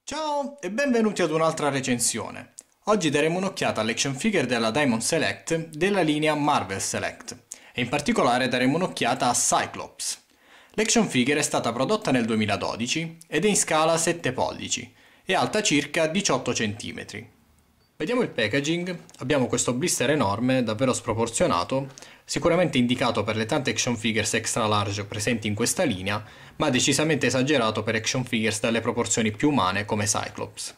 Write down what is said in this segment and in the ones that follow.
Ciao e benvenuti ad un'altra recensione. Oggi daremo un'occhiata all'action figure della Diamond Select della linea Marvel Select e in particolare daremo un'occhiata a Cyclops. L'action figure è stata prodotta nel 2012 ed è in scala 7 pollici e alta circa 18 cm. Vediamo il packaging, abbiamo questo blister enorme, davvero sproporzionato, sicuramente indicato per le tante action figures extra large presenti in questa linea, ma decisamente esagerato per action figures dalle proporzioni più umane come Cyclops.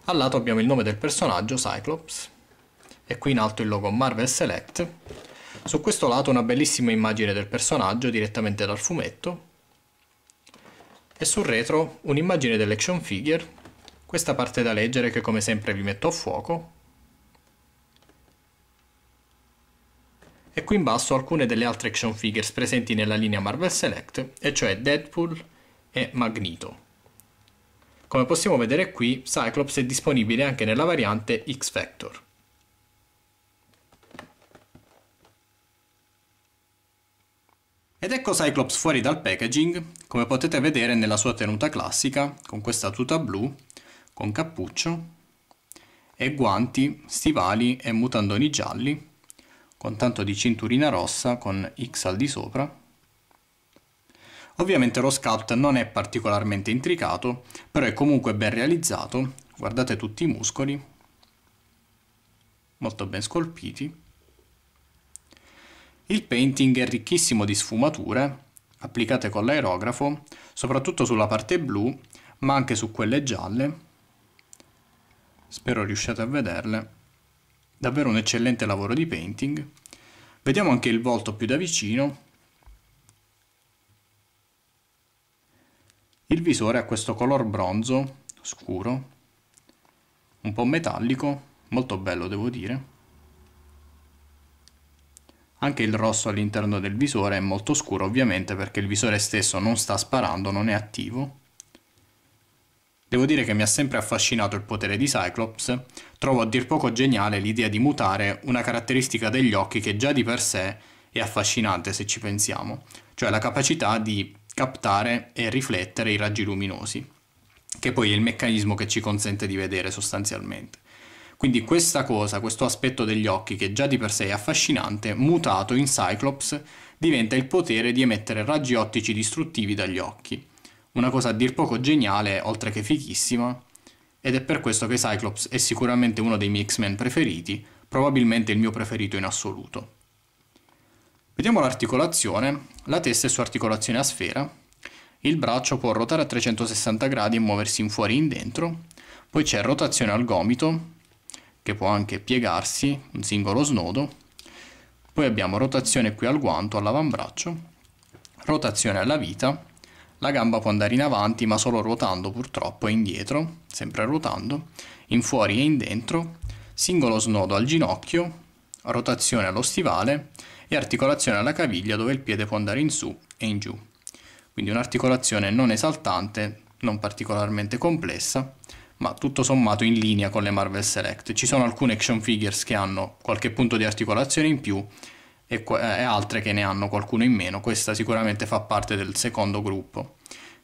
Al lato abbiamo il nome del personaggio, Cyclops, e qui in alto il logo Marvel Select. Su questo lato una bellissima immagine del personaggio direttamente dal fumetto, e sul retro un'immagine dell'action figure. Questa parte da leggere che come sempre vi metto a fuoco. E qui in basso alcune delle altre action figures presenti nella linea Marvel Select, e cioè Deadpool e Magneto. Come possiamo vedere qui, Cyclops è disponibile anche nella variante X-Factor. Ed ecco Cyclops fuori dal packaging, come potete vedere nella sua tenuta classica, con questa tuta blu, con cappuccio e guanti, stivali e mutandoni gialli, con tanto di cinturina rossa con X al di sopra. Ovviamente lo sculpt non è particolarmente intricato, però è comunque ben realizzato, guardate tutti i muscoli, molto ben scolpiti. Il painting è ricchissimo di sfumature, applicate con l'aerografo, soprattutto sulla parte blu, ma anche su quelle gialle. Spero riusciate a vederle. Davvero un eccellente lavoro di painting. Vediamo anche il volto più da vicino. Il visore ha questo color bronzo, scuro, un po' metallico, molto bello devo dire. Anche il rosso all'interno del visore è molto scuro ovviamente perché il visore stesso non sta sparando, non è attivo. Devo dire che mi ha sempre affascinato il potere di Cyclops, trovo a dir poco geniale l'idea di mutare una caratteristica degli occhi che già di per sé è affascinante se ci pensiamo, cioè la capacità di captare e riflettere i raggi luminosi, che poi è il meccanismo che ci consente di vedere sostanzialmente. Quindi questa cosa, questo aspetto degli occhi che già di per sé è affascinante, mutato in Cyclops, diventa il potere di emettere raggi ottici distruttivi dagli occhi. Una cosa a dir poco geniale, oltre che fighissima, ed è per questo che Cyclops è sicuramente uno dei miei X-Men preferiti, probabilmente il mio preferito in assoluto. Vediamo l'articolazione. La testa è su articolazione a sfera, il braccio può ruotare a 360 gradi e muoversi in fuori e in dentro, poi c'è rotazione al gomito, che può anche piegarsi, un singolo snodo, poi abbiamo rotazione qui al guanto, all'avambraccio, rotazione alla vita. La gamba può andare in avanti ma solo ruotando purtroppo e indietro, sempre ruotando, in fuori e in dentro, singolo snodo al ginocchio, rotazione allo stivale e articolazione alla caviglia dove il piede può andare in su e in giù. Quindi un'articolazione non esaltante, non particolarmente complessa, ma tutto sommato in linea con le Marvel Select. Ci sono alcune action figures che hanno qualche punto di articolazione in più, e altre che ne hanno qualcuno in meno. Questa sicuramente fa parte del secondo gruppo.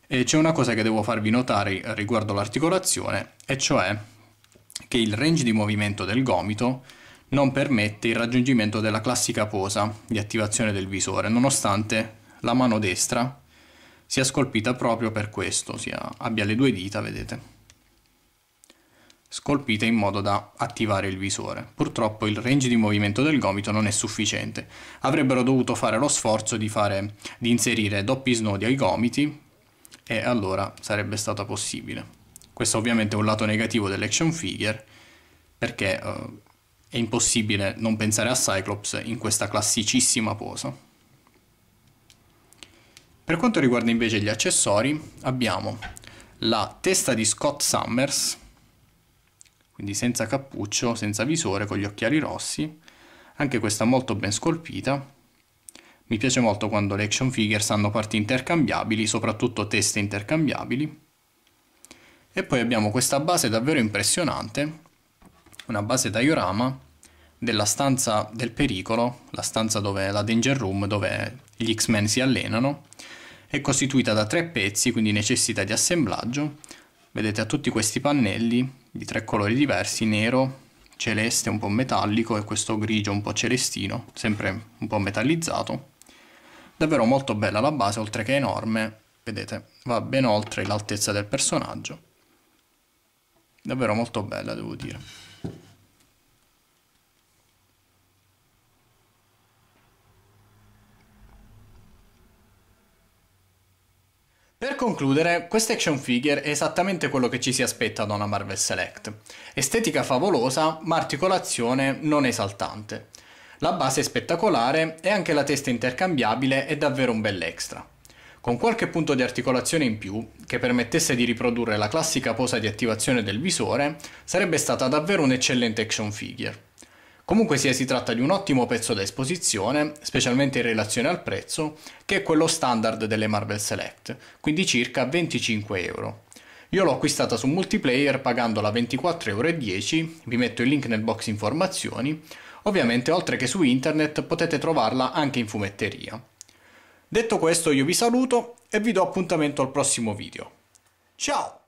E c'è una cosa che devo farvi notare riguardo l'articolazione, e cioè che il range di movimento del gomito non permette il raggiungimento della classica posa di attivazione del visore, nonostante la mano destra sia scolpita proprio per questo, abbia le due dita, vedete, scolpite in modo da attivare il visore. Purtroppo il range di movimento del gomito non è sufficiente. Avrebbero dovuto fare lo sforzo di inserire doppi snodi ai gomiti e allora sarebbe stato possibile. Questo ovviamente è un lato negativo dell'action figure perché è impossibile non pensare a Cyclops in questa classicissima posa. Per quanto riguarda invece gli accessori, abbiamo la testa di Scott Summers, quindi senza cappuccio, senza visore, con gli occhiali rossi, anche questa molto ben scolpita. Mi piace molto quando le action figures hanno parti intercambiabili, soprattutto teste intercambiabili. E poi abbiamo questa base davvero impressionante, una base diorama della stanza del pericolo, la stanza dove la Danger Room, dove gli X-Men si allenano. È costituita da 3 pezzi, quindi necessita di assemblaggio. Vedete, ha tutti questi pannelli di 3 colori diversi, nero, celeste un po' metallico e questo grigio un po' celestino, sempre un po' metallizzato. Davvero molto bella la base, oltre che enorme, vedete, va ben oltre l'altezza del personaggio. Davvero molto bella, devo dire. Per concludere, questa action figure è esattamente quello che ci si aspetta da una Marvel Select. Estetica favolosa, ma articolazione non esaltante. La base è spettacolare e anche la testa intercambiabile è davvero un bel extra. Con qualche punto di articolazione in più, che permettesse di riprodurre la classica posa di attivazione del visore, sarebbe stata davvero un'eccellente action figure. Comunque sia, si tratta di un ottimo pezzo da esposizione, specialmente in relazione al prezzo, che è quello standard delle Marvel Select, quindi circa 25 euro. Io l'ho acquistata su Multiplayer pagandola 24,10 euro, vi metto il link nel box informazioni. Ovviamente, oltre che su internet, potete trovarla anche in fumetteria. Detto questo, io vi saluto e vi do appuntamento al prossimo video. Ciao!